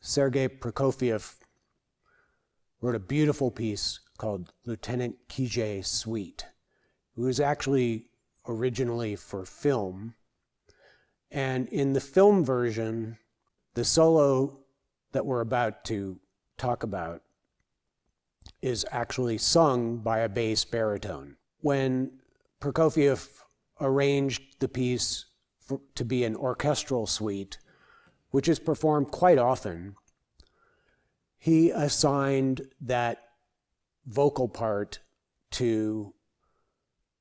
SergeProkofiev wrote a beautiful piece called Lieutenant Kije Suite. It was actually originally for film. And in the film version, the solo that we're about to talk about is actually sung by a bass baritone. When Prokofiev arranged the piece to be an orchestral suite, which is performed quite often, he assigned that vocal part to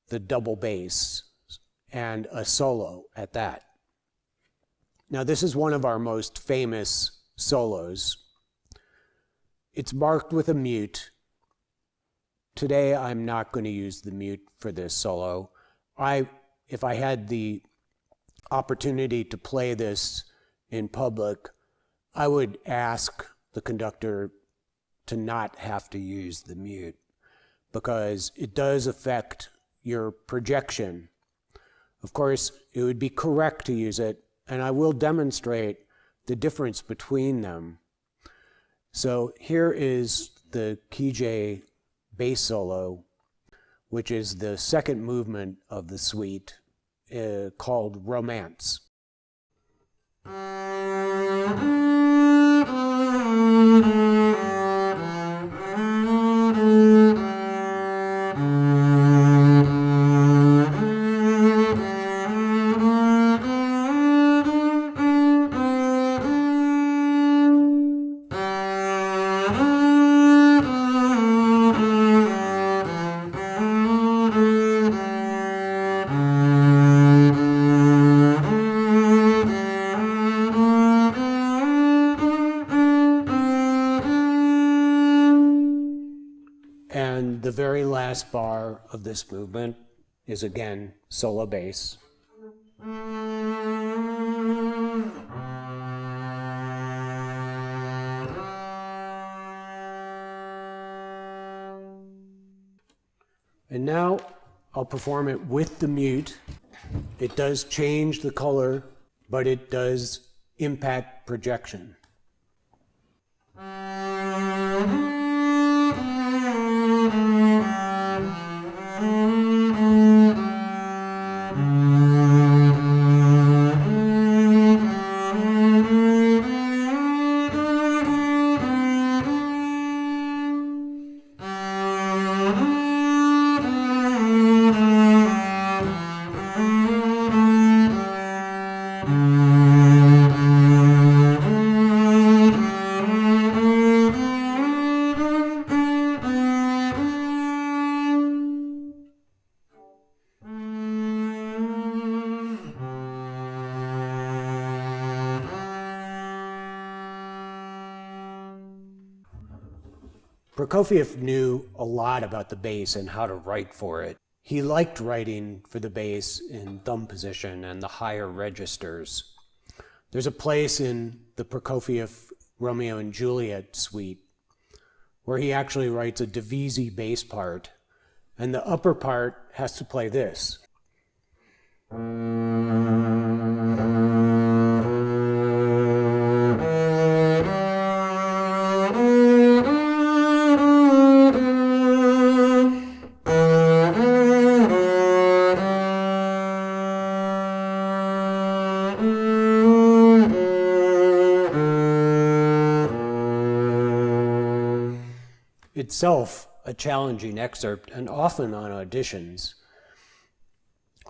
the double bass and a solo at that. Now, this is one of our most famous solos. It's marked with a mute. Today, I'm not going to use the mute for this solo. If I had the opportunity to play this in public, I would ask the conductor to not have to use the mute, because it does affect your projection. Of course, it would be correct to use it, and I will demonstrate the difference between them. So here is the Kije bass solo, which is the second movement of the suite, called Romance. And the very last bar of this movement is again solo bass. And now I'll perform it with the mute. It does change the color, but it does impact projection. Prokofiev knew a lot about the bass and how to write for it. He liked writing for the bass in thumb position and the higher registers. There's a place in the Prokofiev Romeo and Juliet suite where he actually writes a divisi bass part, and the upper part has to play this. Itself a challenging excerpt, and often on auditions.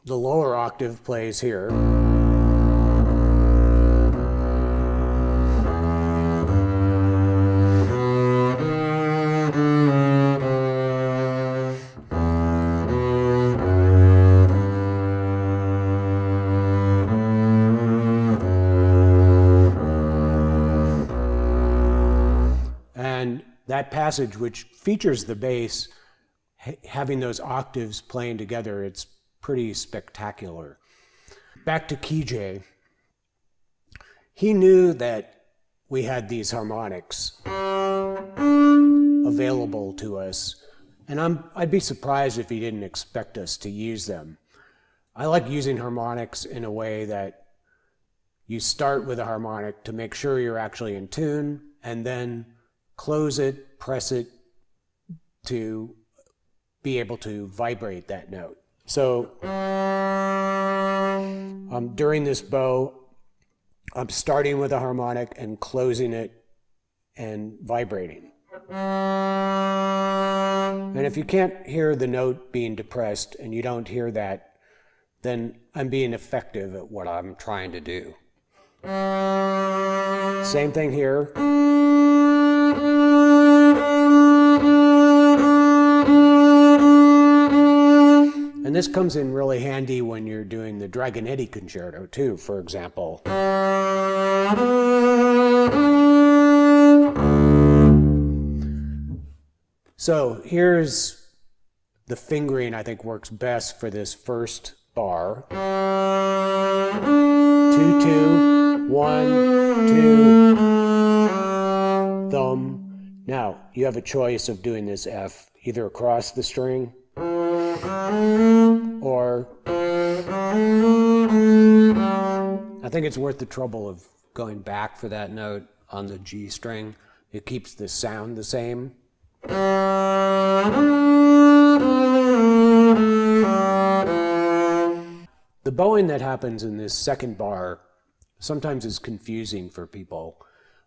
The lower octave plays here. And that passage, which features the bass having those octaves playing together, it's pretty spectacular. Back to Kije. He knew that we had these harmonics available to us, and I'd be surprised if he didn't expect us to use them. I like using harmonics in a way that you start with a harmonic to make sure you're actually in tune, and then close it, press it to be able to vibrate that note. So during this bow, I'm starting with a harmonic and closing it and vibrating. And if you can't hear the note being depressed and you don't hear that, then I'm being effective at what I'm trying to do. Same thing here. And this comes in really handy when you're doing the Dragonetti concerto too, for example. So here's the fingering I think works best for this first bar. 2, 2, 1, 2, thumb. Now, you have a choice of doing this F either across the string or I think it's worth the trouble of going back for that note on the G string. It keeps the sound the same. The bowing that happens in this second bar sometimes is confusing for people.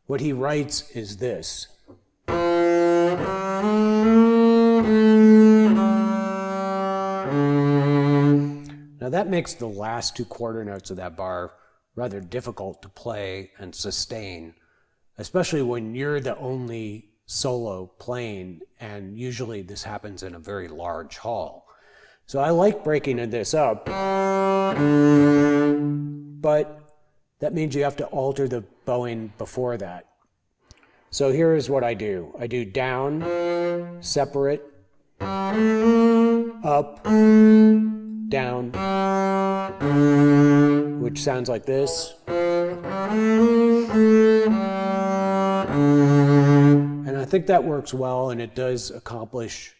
What he writes is this. Now that makes the last two quarter notes of that bar rather difficult to play and sustain, especially when you're the only solo playing, and usually this happens in a very large hall. So I like breaking this up, but that means you have to alter the bowing before that. So here's what I do. I do down, separate, up, down, which sounds like this. And I think that works well, and it does accomplish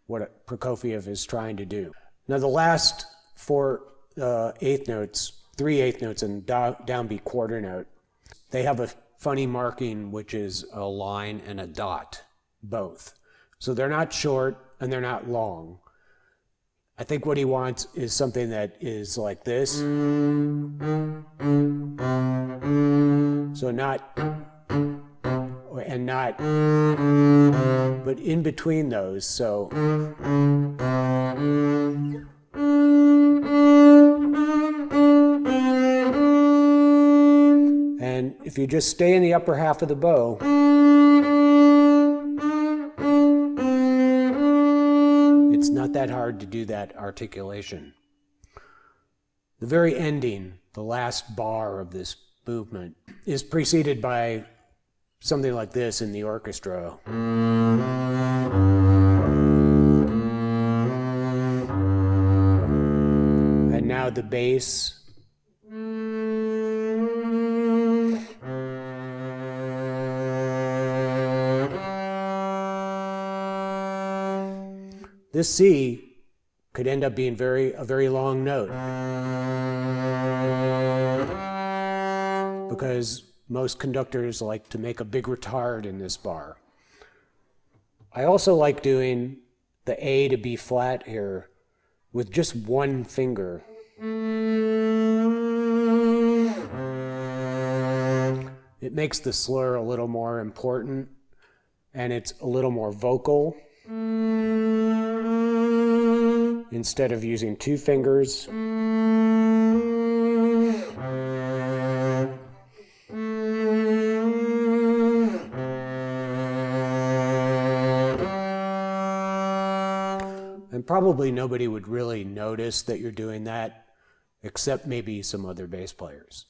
what Prokofiev is trying to do. Now the last four eighth notes, 3 eighth notes and downbeat quarter note, they have a funny marking, which is a line and a dot, both. So they're not short and they're not long. I think what he wants is something that is like this. So not, and not, but in between those, so. And if you just stay in the upper half of the bow, it's not that hard to do that articulation. The very ending, the last bar of this movement, is preceded by something like this in the orchestra. And now the bass. This C could end up being a very long note because most conductors like to make a big retard in this bar. I also like doing the A to B flat here with just one finger. It makes the slur a little more important and it's a little more vocal. Instead of using 2 fingers. And probably nobody would really notice that you're doing that, except maybe some other bass players.